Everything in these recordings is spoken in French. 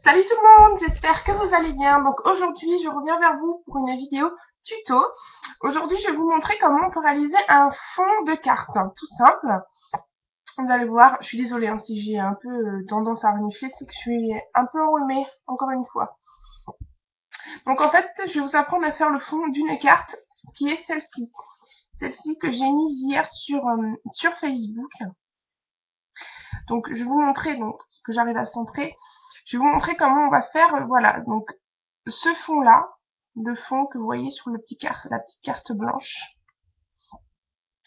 Salut tout le monde, j'espère que vous allez bien. Donc aujourd'hui, je reviens vers vous pour une vidéo tuto. Aujourd'hui, je vais vous montrer comment on peut réaliser un fond de carte, tout simple. Vous allez voir, je suis désolée si j'ai un peu tendance à renifler, c'est que je suis un peu enrhumée, encore une fois. Donc en fait, je vais vous apprendre à faire le fond d'une carte, qui est celle-ci. Celle-ci que j'ai mise hier sur Facebook. Donc je vais vous montrer, donc que j'arrive à centrer. Je vais vous montrer comment on va faire, voilà. Donc ce fond-là, le fond que vous voyez sur la petite carte blanche,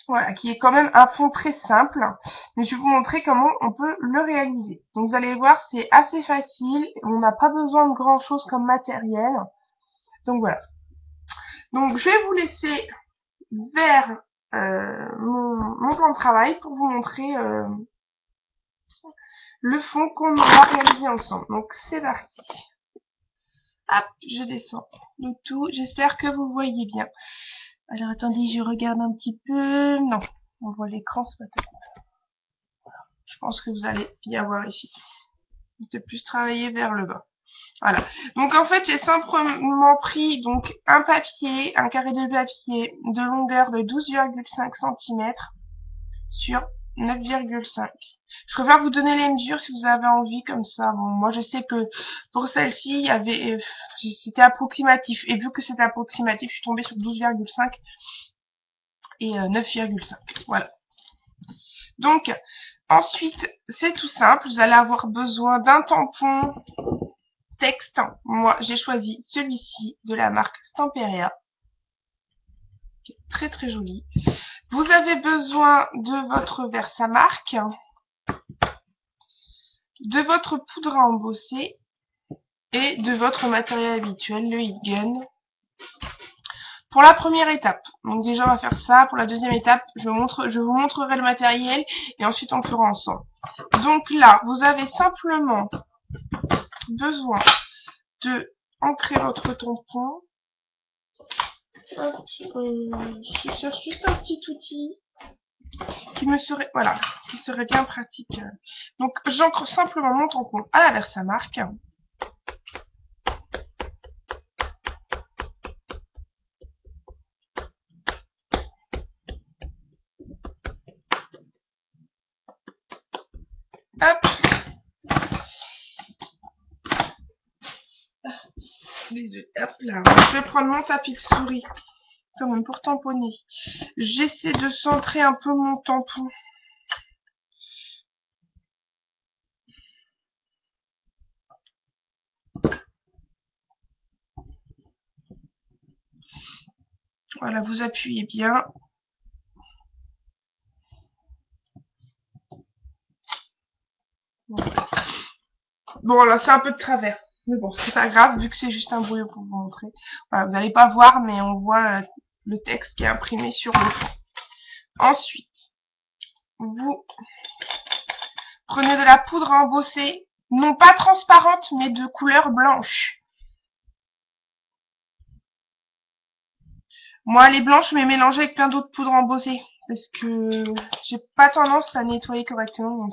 voilà, qui est quand même un fond très simple, mais je vais vous montrer comment on peut le réaliser. Donc vous allez voir, c'est assez facile, on n'a pas besoin de grand chose comme matériel. Donc voilà. Donc je vais vous laisser vers mon plan de travail pour vous montrer le fond qu'on va réaliser ensemble. Donc c'est parti. Hop, je descends le tout. J'espère que vous voyez bien. Alors attendez, je regarde un petit peu. Non, on voit l'écran, c'est pas top. Je pense que vous allez bien voir ici. C'est plus travailler vers le bas. Voilà. Donc en fait, j'ai simplement pris donc un papier, un carré de papier de longueur de 12,5 cm sur 9,5. Je préfère vous donner les mesures si vous avez envie comme ça. Bon, moi je sais que pour celle-ci, il y avait c'était approximatif et vu que c'était approximatif, je suis tombée sur 12,5 et 9,5. Voilà. Donc ensuite, c'est tout simple, vous allez avoir besoin d'un tampon texte. Moi, j'ai choisi celui-ci de la marque Stamperia, qui est très très joli. Vous avez besoin de votre Versamark, de votre poudre à embosser et de votre matériel habituel, le heat gun. Pour la première étape, donc déjà on va faire ça. Pour la deuxième étape, je vous montrerai le matériel et ensuite on le fera ensemble. Donc là, vous avez simplement besoin de ancrer votre tampon. Hop, je cherche juste un petit outil qui me serait, voilà, qui serait bien pratique. Donc j'ancre simplement mon tampon à la Versamark. Hop, hop là, je vais prendre mon tapis de souris quand même pour tamponner. J'essaie de centrer un peu mon tampon. Voilà, vous appuyez bien. Bon, là, c'est un peu de travers. Mais bon, c'est pas grave, vu que c'est juste un brouillon pour vous montrer. Voilà, vous n'allez pas voir, mais on voit le texte qui est imprimé sur le fond. Ensuite, vous prenez de la poudre à embosser, non pas transparente, mais de couleur blanche. Moi, elle est blanche, mais mélangée avec plein d'autres poudres embossées. Parce que j'ai pas tendance à nettoyer correctement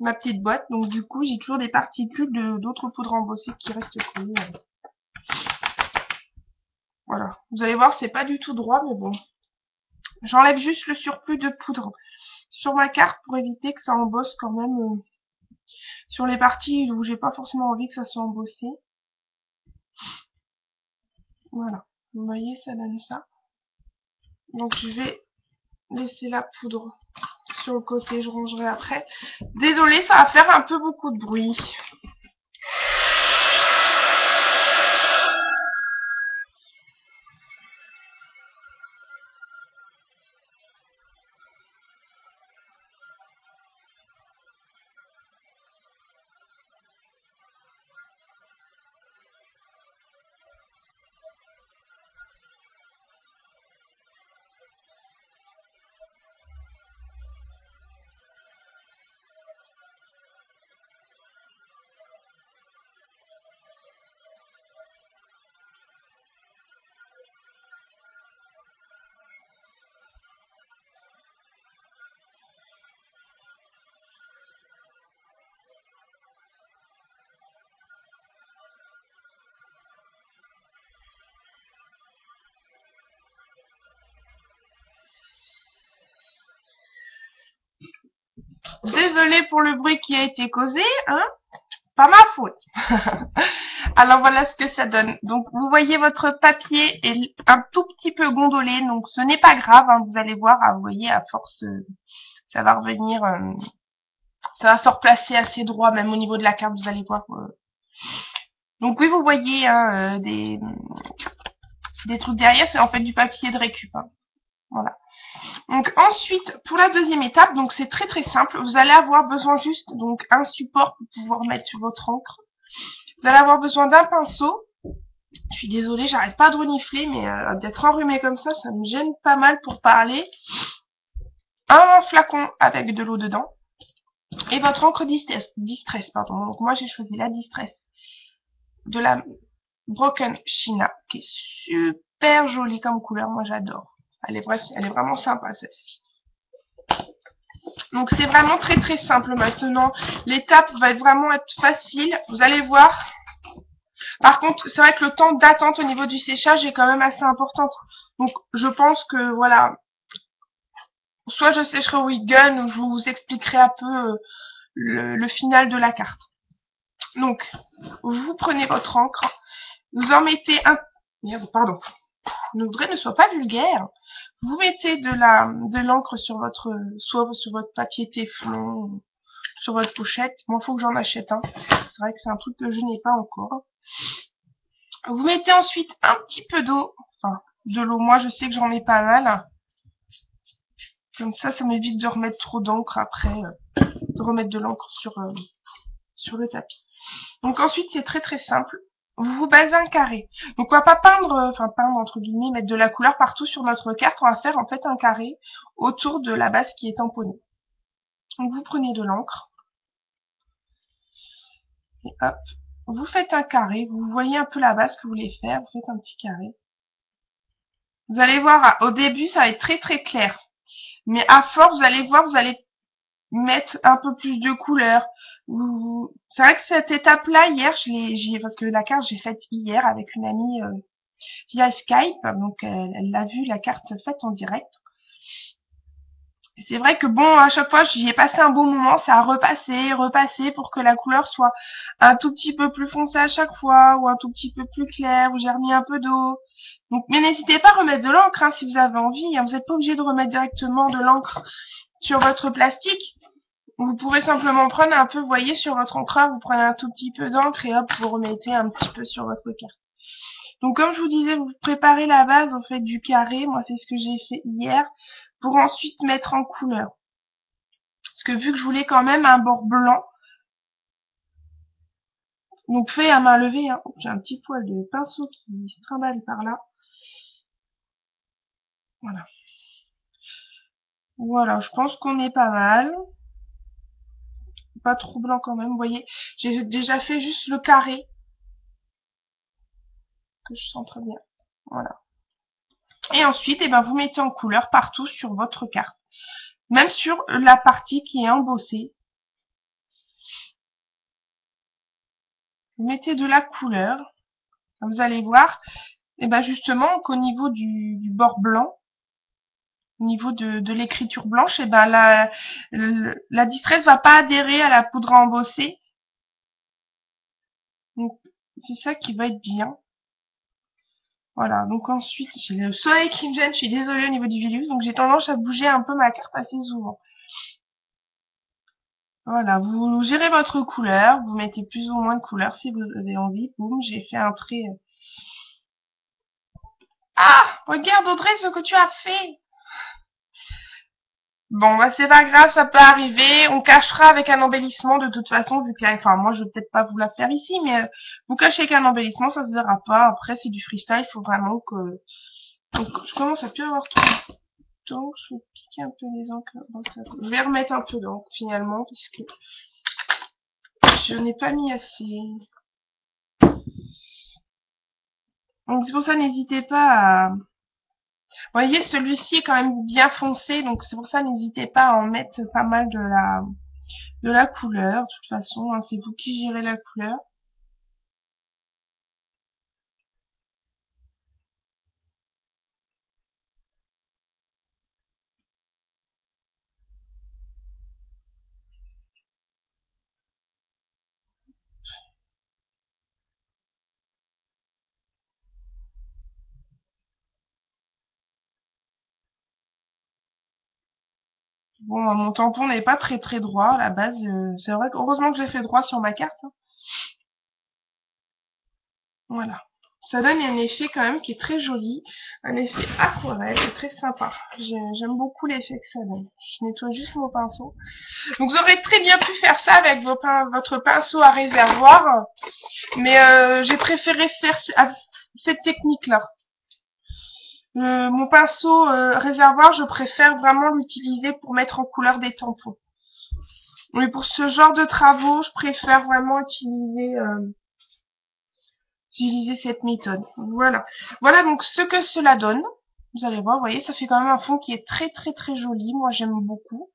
ma petite boîte. Donc du coup, j'ai toujours des particules d'autres poudres embossées qui restent collées. Voilà. Vous allez voir, c'est pas du tout droit, mais bon. J'enlève juste le surplus de poudre sur ma carte pour éviter que ça embosse quand même sur les parties où j'ai pas forcément envie que ça soit embossé. Voilà. Vous voyez, ça donne ça. Donc je vais laisser la poudre sur le côté, je rangerai après. Désolée, ça va faire un peu beaucoup de bruit. Désolée pour le bruit qui a été causé, hein, pas ma faute. Alors voilà ce que ça donne. Donc vous voyez votre papier est un tout petit peu gondolé, donc ce n'est pas grave, hein, vous allez voir, vous voyez, à force, ça va revenir, ça va se replacer assez droit, même au niveau de la carte, vous allez voir. Donc oui, vous voyez hein, des trucs derrière, c'est en fait du papier de récup. Hein. Voilà. Donc ensuite, pour la deuxième étape, donc c'est très très simple. Vous allez avoir besoin juste donc un support pour pouvoir mettre sur votre encre. Vous allez avoir besoin d'un pinceau. Je suis désolée, j'arrête pas de renifler, mais d'être enrhumée comme ça me gêne pas mal pour parler. Un flacon avec de l'eau dedans. Et votre encre Distress, pardon. Donc moi j'ai choisi la Distress de la Broken China, qui est super jolie comme couleur, moi j'adore. Elle est vraiment sympa celle-ci. Donc c'est vraiment très très simple maintenant. L'étape va vraiment être facile. Vous allez voir. Par contre, c'est vrai que le temps d'attente au niveau du séchage est quand même assez important. Donc je pense que voilà, soit je sécherai au heat gun ou je vous expliquerai un peu le final de la carte. Donc vous prenez votre encre, vous en mettez un. Merde, pardon. Ne soit pas vulgaire. Vous mettez de l'encre sur votre, soit sur votre papier téflon, sur votre pochette. Moi, faut que j'en achète un. C'est vrai que c'est un truc que je n'ai pas encore. Vous mettez ensuite un petit peu d'eau. Enfin, de l'eau. Moi, je sais que j'en mets pas mal. Comme ça m'évite de remettre trop d'encre après, de remettre de l'encre sur le tapis. Donc ensuite, c'est très très simple. Vous basez un carré. Donc on va pas peindre, enfin peindre entre guillemets, mettre de la couleur partout sur notre carte. On va faire en fait un carré autour de la base qui est tamponnée. Donc vous prenez de l'encre et hop, vous faites un carré. Vous voyez un peu la base que vous voulez faire. Vous faites un petit carré. Vous allez voir, au début ça va être très très clair. Mais à force, vous allez voir, vous allez mettre un peu plus de couleur. C'est vrai que cette étape-là, hier, parce que la carte j'ai faite hier avec une amie via Skype, donc elle l'a vu la carte faite en direct. C'est vrai que bon, à chaque fois j'y ai passé un bon moment, ça a repassé pour que la couleur soit un tout petit peu plus foncée à chaque fois, ou un tout petit peu plus clair, ou j'ai remis un peu d'eau. Donc, mais n'hésitez pas à remettre de l'encre hein, si vous avez envie, hein. Vous n'êtes pas obligé de remettre directement de l'encre sur votre plastique. Vous pouvez simplement prendre un peu, vous voyez, sur votre encreur, vous prenez un tout petit peu d'encre et hop, vous remettez un petit peu sur votre carte. Donc comme je vous disais, vous préparez la base, en fait, du carré. Moi, c'est ce que j'ai fait hier, pour ensuite mettre en couleur. Parce que vu que je voulais quand même un bord blanc, donc fait à main levée, hein. J'ai un petit poil de pinceau qui se trimballe par là. Voilà. Voilà, je pense qu'on est pas mal. Pas trop blanc quand même, vous voyez. J'ai déjà fait juste le carré, que je sens très bien. Voilà. Et ensuite, eh ben, vous mettez en couleur partout sur votre carte. Même sur la partie qui est embossée. Vous mettez de la couleur. Vous allez voir, et ben justement, qu'au niveau du bord blanc, au niveau de l'écriture blanche, et ben la distress va pas adhérer à la poudre à embosser. Donc, c'est ça qui va être bien. Voilà, donc ensuite, j'ai le soleil qui me gêne, je suis désolée au niveau du virus, donc j'ai tendance à bouger un peu ma carte assez souvent. Voilà, vous gérez votre couleur, vous mettez plus ou moins de couleur si vous avez envie. Boum, j'ai fait un trait. Ah, regarde Audrey ce que tu as fait. Bon, bah c'est pas grave, ça peut arriver. On cachera avec un embellissement de toute façon, vu que, enfin, moi je vais peut-être pas vous la faire ici, mais vous cachez avec un embellissement, ça se verra pas. Après, c'est du freestyle, il faut vraiment que. Donc, je commence à plus avoir trop de temps. Je vais piquer un peu les encres. Je vais remettre un peu d'encre finalement, puisque je n'ai pas mis assez. Donc c'est pour ça, n'hésitez pas à. Vous voyez, celui-ci est quand même bien foncé, donc c'est pour ça, n'hésitez pas à en mettre pas mal de la couleur. De toute façon, hein, c'est vous qui gérez la couleur. Bon, mon tampon n'est pas très très droit à la base. C'est vrai que heureusement que j'ai fait droit sur ma carte, hein. Voilà. Ça donne un effet quand même qui est très joli. Un effet aquarelle, c'est très sympa. J'aime beaucoup l'effet que ça donne. Je nettoie juste mon pinceau. Donc vous aurez très bien pu faire ça avec votre pinceau à réservoir. Mais j'ai préféré faire cette technique-là. Mon pinceau réservoir, je préfère vraiment l'utiliser pour mettre en couleur des tampons. Mais pour ce genre de travaux, je préfère vraiment utiliser cette méthode. Voilà. Voilà donc ce que cela donne. Vous allez voir, vous voyez, ça fait quand même un fond qui est très très très joli. Moi, j'aime beaucoup.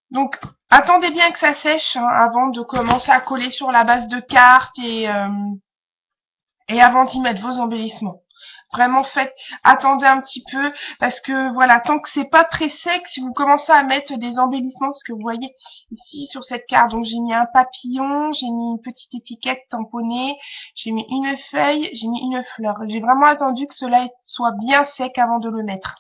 Donc, attendez bien que ça sèche hein, avant de commencer à coller sur la base de cartes et avant d'y mettre vos embellissements. Vraiment attendez un petit peu, parce que voilà, tant que c'est pas très sec, si vous commencez à mettre des embellissements, parce que vous voyez ici sur cette carte, donc j'ai mis un papillon, j'ai mis une petite étiquette tamponnée, j'ai mis une feuille, j'ai mis une fleur. J'ai vraiment attendu que cela soit bien sec avant de le mettre.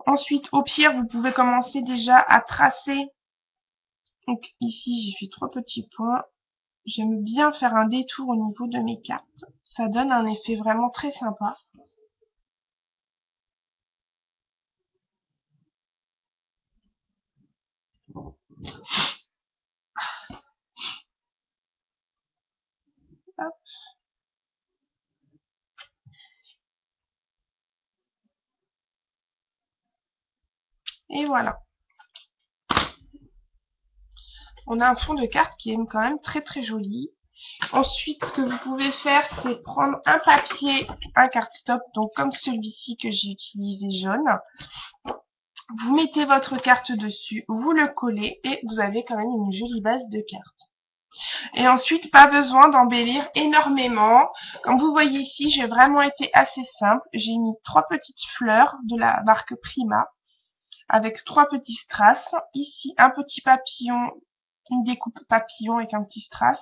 Ensuite, au pire, vous pouvez commencer déjà à tracer. Donc ici, j'ai fait 3 petits points. J'aime bien faire un détour au niveau de mes cartes. Ça donne un effet vraiment très sympa. Hop. Et voilà. On a un fond de carte qui est quand même très très joli. Ensuite, ce que vous pouvez faire, c'est prendre un papier, un cardstock, donc comme celui-ci que j'ai utilisé jaune. Vous mettez votre carte dessus, vous le collez et vous avez quand même une jolie base de cartes. Et ensuite, pas besoin d'embellir énormément. Comme vous voyez ici, j'ai vraiment été assez simple. J'ai mis 3 petites fleurs de la marque Prima avec 3 petits strass. Ici, un petit papillon, une découpe papillon avec un petit strass,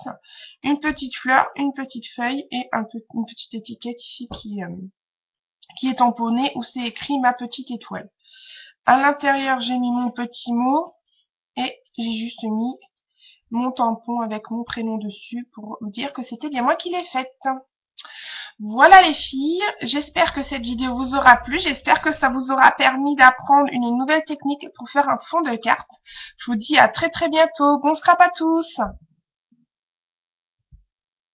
une petite fleur, une petite feuille et une petite étiquette ici qui est tamponnée où c'est écrit ma petite étoile. À l'intérieur, j'ai mis mon petit mot et j'ai juste mis mon tampon avec mon prénom dessus pour vous dire que c'était bien moi qui l'ai faite. Voilà les filles, j'espère que cette vidéo vous aura plu, j'espère que ça vous aura permis d'apprendre une nouvelle technique pour faire un fond de carte. Je vous dis à très très bientôt, bon scrap à tous!